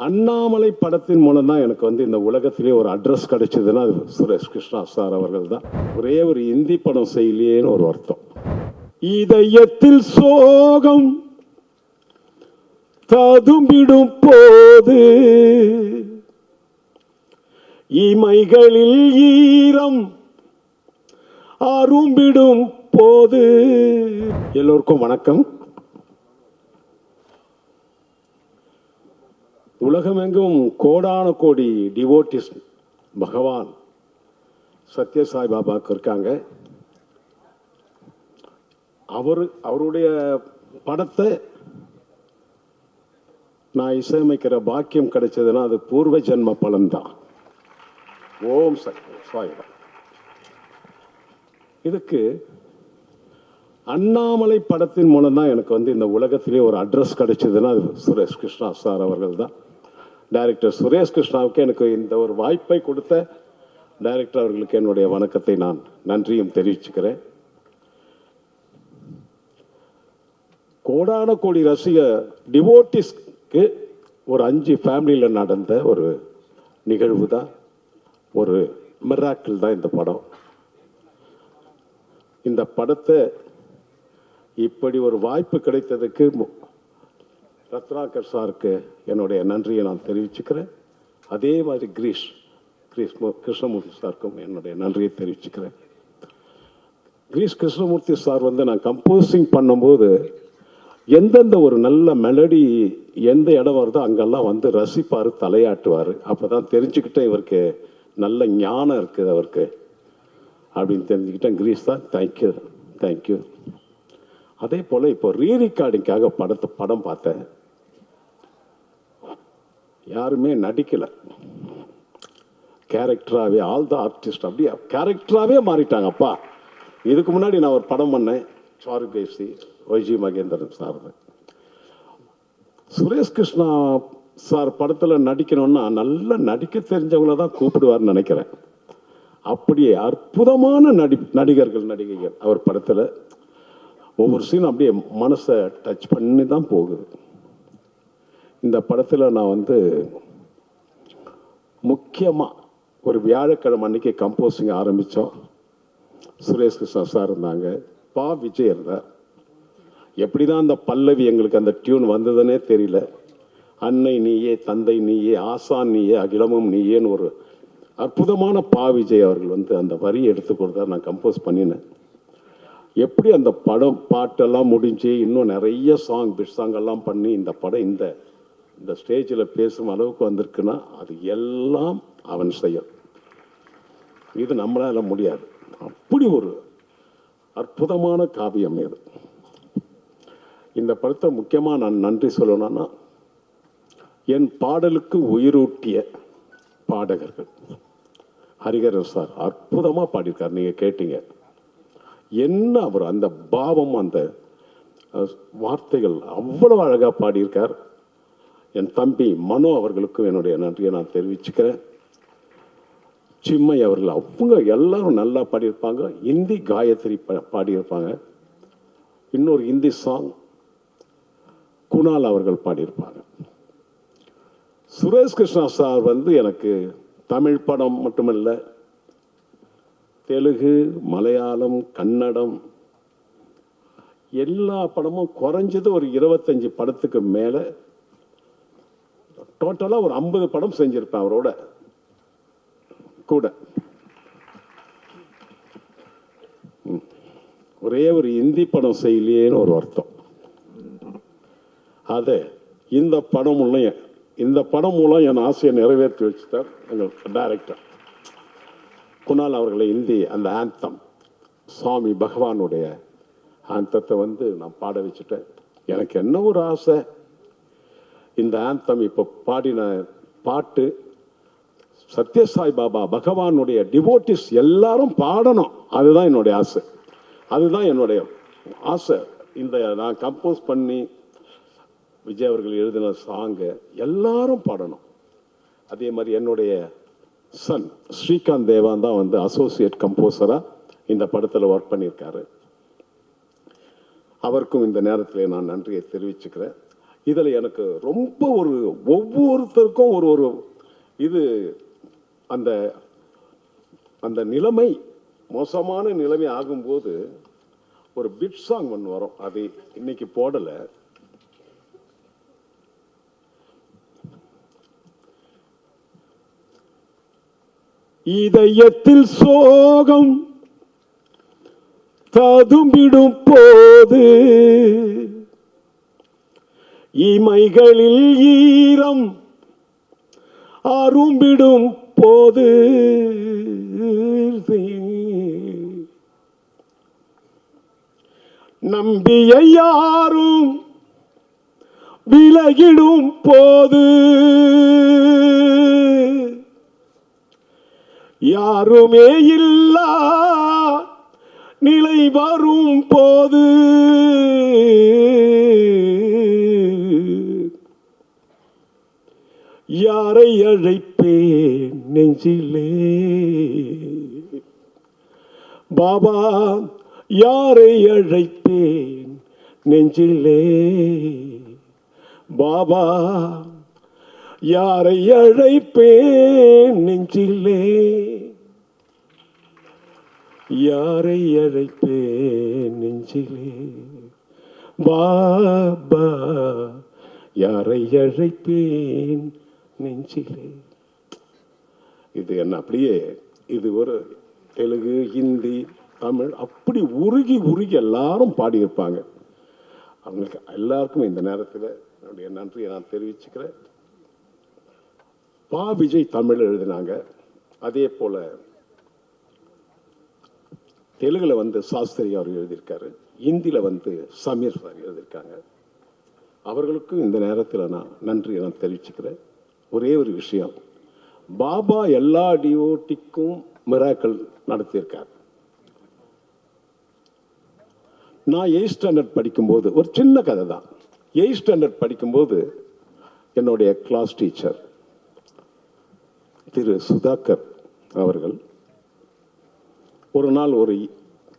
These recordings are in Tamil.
அண்ணாமலை படத்தின் மூலம் தான் எனக்கு வந்து இந்த உலகத்திலே ஒரு அட்ரஸ் கிடைச்சதுன்னா அது சுரேஷ் கிருஷ்ணா சார் அவர்கள் தான். ஒரே ஒரு இந்தி படம் செய்யலையேன்னு ஒரு வருத்தம். இதயத்தில் சோகம் ததும்பிடும் போது இமைகளில் ஈரம் அரும்பிடும் போது. எல்லோருக்கும் வணக்கம். உலகமெங்கும் கோடான கோடி டிவோட்டிஸ் பகவான் சத்ய சாய் பாபாவுக்கு இருக்காங்க. அவருடைய படத்தை நான் இசையமைக்கிற பாக்கியம் கிடைச்சதுன்னா அது பூர்வ ஜென்ம பலன்தான். ஓம் சாய்ராம். இதுக்கு அண்ணாமலை படத்தின் மூலம் தான் எனக்கு வந்து இந்த உலகத்திலே ஒரு அட்ரஸ் கிடைச்சதுன்னா அது சுரேஷ் கிருஷ்ணா சார் அவர்கள் தான். டைரக்டர் சுரேஷ் கிருஷ்ணாவுக்கு எனக்கு இந்த ஒரு வாய்ப்பை கொடுத்த டைரக்டர் அவர்களுக்கு என்னுடைய வணக்கத்தை நான் நன்றியும் தெரிவிச்சுக்கிறேன். கோடான கோடி ரசிக டிவோட்டிஸ்க்கு ஒரு 5 ஃபேமிலியில் நடந்த ஒரு நிகழ்வு தான், ஒரு மிராக்கிள் தான் இந்த படம். இந்த படத்தை இப்படி ஒரு வாய்ப்பு கிடைத்ததுக்கு ரத்னாகர் சாருக்கு என்னுடைய நன்றியை நான் தெரிவிச்சுக்கிறேன். அதே மாதிரி கிருஷ்ணமூர்த்தி சாருக்கும் என்னுடைய நன்றியை தெரிவிச்சுக்கிறேன். கிருஷ்ணமூர்த்தி சார் வந்து நான் கம்போசிங் பண்ணும்போது எந்தெந்த ஒரு நல்ல மெலடி எந்த இடம் வருதோ அங்கெல்லாம் வந்து ரசிப்பார், தலையாட்டுவார். அப்போ தான் தெரிஞ்சுக்கிட்டேன் இவருக்கு நல்ல ஞானம் இருக்குது அவருக்கு அப்படின்னு தெரிஞ்சுக்கிட்டேன். Girish sir thank you thank you. அதே போல் இப்போ ரீரெக்கார்டிங்காக படம் பார்த்தேன். யாருமே நடிக்கலை, கேரக்டராகவே ஆல் த ஆர்டிஸ்ட் அப்படியே கேரக்டராகவே மாறிட்டாங்கப்பா. இதுக்கு முன்னாடி நான் ஒரு படம் பண்ணேன், சாரு பேசி YG Mahendran sir. Suresh Krishna sir படத்தில் நடிக்கணும்னா நல்லா நடிக்க தெரிஞ்சவங்கள தான் கூப்பிடுவார்னு நினைக்கிறேன். அப்படியே அற்புதமான நடிகர்கள் நடிகைகள் அவர் படத்தில். ஒவ்வொரு சீனும் அப்படியே மனசை டச் பண்ணி தான் போகுது. இந்த படத்தில் நான் வந்து முக்கியமாக ஒரு வியாழக்கிழமை அன்னைக்கு கம்போசிங் ஆரம்பித்தோம். சுரேஷ் கிருஷ்ணா சார் இருந்தாங்க, விஜய் இருந்தார். எப்படி தான் அந்த பல்லவி எங்களுக்கு அந்த டியூன் வந்ததுன்னே தெரியல. அன்னை நீயே, தந்தை நீயே, ஆசான் நீயே, அகிலமும் நீயேன்னு ஒரு அற்புதமான விஜய் அவர்கள் வந்து அந்த வரியை எடுத்து கொடுத்தார். நான் கம்போஸ் பண்ணினேன். எப்படி அந்த படம் பாட்டெல்லாம் முடிஞ்சு இன்னும் நிறைய பிட் சாங்கெல்லாம் பண்ணி இந்த படம் இந்த ஸ்டேஜில் பேசும் அளவுக்கு வந்திருக்குன்னா அது எல்லாம் அவன் செயல். இது நம்மளால முடியாது. அப்படி ஒரு அற்புதமான காவியம் இது. இந்த படத்தை முக்கியமாக நான் நன்றி சொல்லணும்னா என் பாடலுக்கு உயிரூட்டிய பாடகர்கள். ஹரிகரன் சார் அற்புதமாக பாடியிருக்கார், நீங்கள் கேட்டீங்க. என்ன அவர் அந்த பாவம், அந்த வார்த்தைகள் அவ்வளவு அழகாக பாடியிருக்கார். என் தம்பி மனோ அவர்களுக்கும் என்னுடைய நன்றியை நான் தெரிவிச்சுக்கிறேன். சிம்மை அவர்கள் அவங்க எல்லாரும் நல்லா பாடியிருப்பாங்க. இந்தி காயத்ரி பாடியிருப்பாங்க. இன்னொரு இந்தி சாங் குணால் அவர்கள் பாடியிருப்பாங்க. சுரேஷ் கிருஷ்ணா சார் வந்து எனக்கு தமிழ் படம் மட்டுமல்ல, தெலுங்கு, மலையாளம், கன்னடம் எல்லா படமும் குறைஞ்சது ஒரு 25 படத்துக்கு மேலே, டோட்டலாக ஒரு 50 படம் செஞ்சிருப்பேன் அவரோட கூட. ஒரே ஒரு இந்தி படம் செய்யலையேன்னு ஒரு வருத்தம். அது இந்த படம் மூலம் என் ஆசையை நிறைவேற்றி வச்சுட்டார் எங்கள் டைரக்டர் குணால் அவர்களை. இந்தி அந்த ஆந்தம், சுவாமி பகவானுடைய ஆந்தத்தை வந்து நான் பாட வச்சுட்டேன். எனக்கு என்ன ஒரு ஆசை, இந்த ஆந்தம் இப்போ பாடின பாட்டு சத்ய சாய் பாபா பகவானுடைய டிவோட்டிஸ் எல்லாரும் பாடணும். அதுதான் என்னுடைய ஆசை, அதுதான் என்னுடைய ஆசை. இந்த நான் கம்போஸ் பண்ணி விஜய் அவர்கள் எழுதின சாங்கை எல்லாரும் பாடணும். அதே மாதிரி என்னுடைய சன் ஸ்ரீகாந்த் தேவான் தான் வந்து அசோசியேட் கம்போசராக இந்த படத்தில் ஒர்க் பண்ணியிருக்காரு. அவருக்கும் இந்த நேரத்தில் நான் நன்றியை தெரிவிச்சுக்கிறேன். இதில் எனக்கு ரொம்ப ஒவ்வொருத்தருக்கும் ஒரு இது அந்த அந்த நிலைமை மோசமான நிலைமை ஆகும்போது ஒரு பிட் சாங் ஒன்று வரும். அது இன்னைக்கு போடலை. இதயத்தில் சோகம் ததும்பிடும் போது இமைகளில் ஈரம் அரும்பிடும் போது நம்பிய யாரும் விலகிடும் போது யாருமே இல்லா நிலை வரும் போது யாரை அழைப்பேன் நெஞ்சிலே பாபா, யாரை அழைப்பேன் நெஞ்சிலே பாபா, யாரை அழைப்பேன் நெஞ்சிலே, யாரை அழைப்பேன் நெஞ்சிலே பாபா, யாரை அழைப்பேன் நெஞ்சிலே. இது என்ன அப்படியே இது ஒரு தெலுங்கு, ஹிந்தி, தமிழ் அப்படி உருகி உருகி எல்லாரும் பாடியிருப்பாங்க. அவங்களுக்கு எல்லாருக்கும் இந்த நேரத்தில் என்னுடைய நன்றியை நான் தெரிவிச்சுக்கிறேன். பா விஜய் தமிழ் எழுதினாங்க. அதே போல தெலுங்குல வந்து சாஸ்திரி அவர் எழுதியிருக்காரு, ஹிந்தியில் வந்து சமீர் சார் எழுதியிருக்காங்க. அவர்களுக்கும் இந்த நேரத்தில் நான் நன்றியை நான் தெரிவிச்சுக்கிறேன். ஒரே ஒரு விஷயம், பாபா எல்லா டிஓடிக்கும் மிராக்கள் நடத்தியிருக்கார். நான் 8th ஸ்டாண்டர்ட் படிக்கும்போது ஒரு சின்ன கதை தான். 8th ஸ்டாண்டர்ட் படிக்கும்போது என்னுடைய கிளாஸ் டீச்சர் திரு சுதாகர் அவர்கள் ஒரு நாள் ஒரு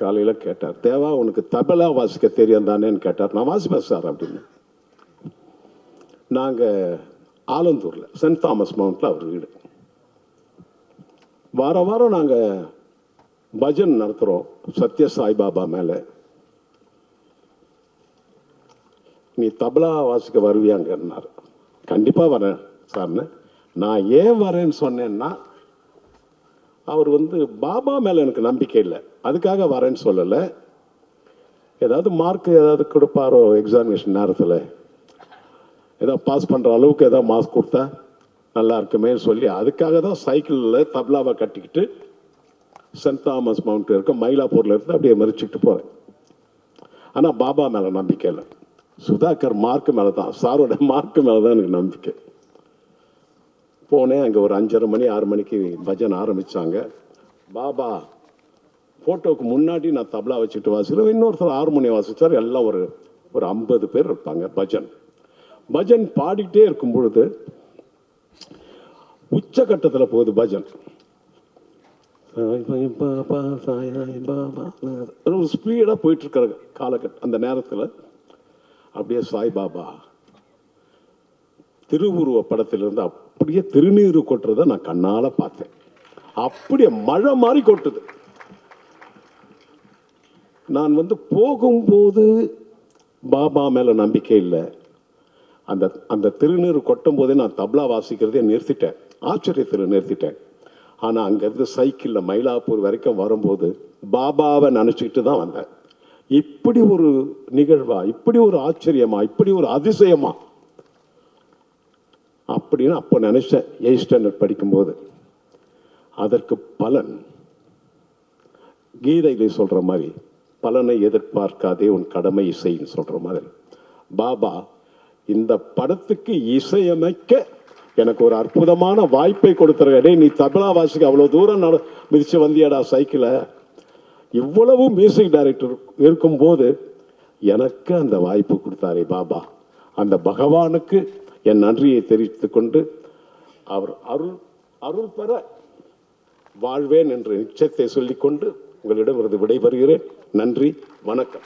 காலையில் கேட்டார், தேவா உனக்கு தபலா வாசிக்க தெரியும் தானேன்னு கேட்டார். நான் வாசிப்பேன் சார் அப்படின்னு. நாங்கள் ஆலந்தூரில் சென்ட் தாமஸ் மவுண்ட்டில் அவர் வீடு. வாரம் வாரம் நாங்கள் பஜன் நடத்துகிறோம் சத்ய சாய்பாபா மேலே. நீ தபலா வாசிக்க வருவியாங்கன்னார். கண்டிப்பாக வரேன் சார்னு. நான் ஏன் வரேன்னு சொன்னேன்னா, அவர் வந்து பாபா மேலே எனக்கு நம்பிக்கை இல்லை, அதுக்காக வரேன்னு சொல்லலை. ஏதாவது மார்க் ஏதாவது கொடுப்பாரோ எக்ஸாமினேஷன் நேரத்தில், ஏதாவது பாஸ் பண்ணுற அளவுக்கு ஏதாவது மார்க் கொடுத்தா நல்லா இருக்குமே சொல்லி அதுக்காக தான் சைக்கிளில் தபலாவை கட்டிக்கிட்டு சென்ட் தாமஸ் மவுண்ட் இருக்க மயிலாப்பூரில் இருந்து அப்படியே மறிச்சுக்கிட்டு போகிறேன். ஆனால் பாபா மேலே நம்பிக்கை இல்லை, சுதாகர் மார்க்கு மேலே தான், சாரோட மார்க்கு மேலே தான் எனக்கு நம்பிக்கை. போனேன். அங்கே ஒரு 5:30 மணி 6 மணிக்கு பஜன் ஆரம்பித்தாங்க. பாபா ஃபோட்டோவுக்கு முன்னாடி நான் தபலா வச்சுட்டு வாசிக்கிறேன், இன்னொருத்தர் ஹார்மோனியம் வாசித்தார். எல்லாம் ஒரு 50 பேர் இருப்பாங்க. பஜன் பாடிக்கிட்டே இருக்கும் பொழுது உச்சகட்டத்தில் போகுது பஜன். ஸ்பீடாக போயிட்டு இருக்கிற காலகட்டம். அந்த நேரத்தில் அப்படியே சாய்பாபா திருவுருவ படத்திலிருந்து அப்படியே திருநீறு கொட்டுறதை நான் கண்ணால பார்த்தேன். அப்படியே மழை மாதிரி கொட்டுது. நான் வந்து போகும்போது பாபா மேல நம்பிக்கை இல்லை. அந்த திருநீறு கொட்டும் போதே நான் தபலா வாசிக்கிறதே நிறுத்திட்டேன், ஆச்சரியத்தில் நிறுத்திட்டேன். ஆனால் அங்கேருந்து சைக்கிளில் மயிலாப்பூர் வரைக்கும் வரும்போது பாபாவை நினச்சிக்கிட்டு தான் வந்தேன். இப்படி ஒரு நிகழ்வா, இப்படி ஒரு ஆச்சரியமா, இப்படி ஒரு அதிசயமா அப்படின்னு அப்போ நினைச்சேன் 8th ஸ்டாண்டர்ட் படிக்கும்போது. அதற்கு பலன் கீதையிலே சொல்ற மாதிரி, பலனை எதிர்பார்க்காதே உன் கடமை இசைன்னு சொல்ற மாதிரி, பாபா இந்த படத்துக்கு இசையமைக்க எனக்கு ஒரு அற்புதமான வாய்ப்பை கொடுத்துருக்கே. நீ தபலா வாசிக்க அவ்வளோ தூரம் மிதிச்சு வந்தியாடா சைக்கிளை, இவ்வளவு மியூசிக் டைரக்டர் இருக்கும்போது எனக்கு அந்த வாய்ப்பு கொடுத்தாரே பாபா, அந்த பகவானுக்கு என் நன்றியை தெரிவித்துக் கொண்டு அவர் அருள் பெற வாழ்வேன் என்ற நிச்சயத்தை சொல்லிக்கொண்டு உங்களிடம் விடைபெறுகிறேன். நன்றி, வணக்கம்.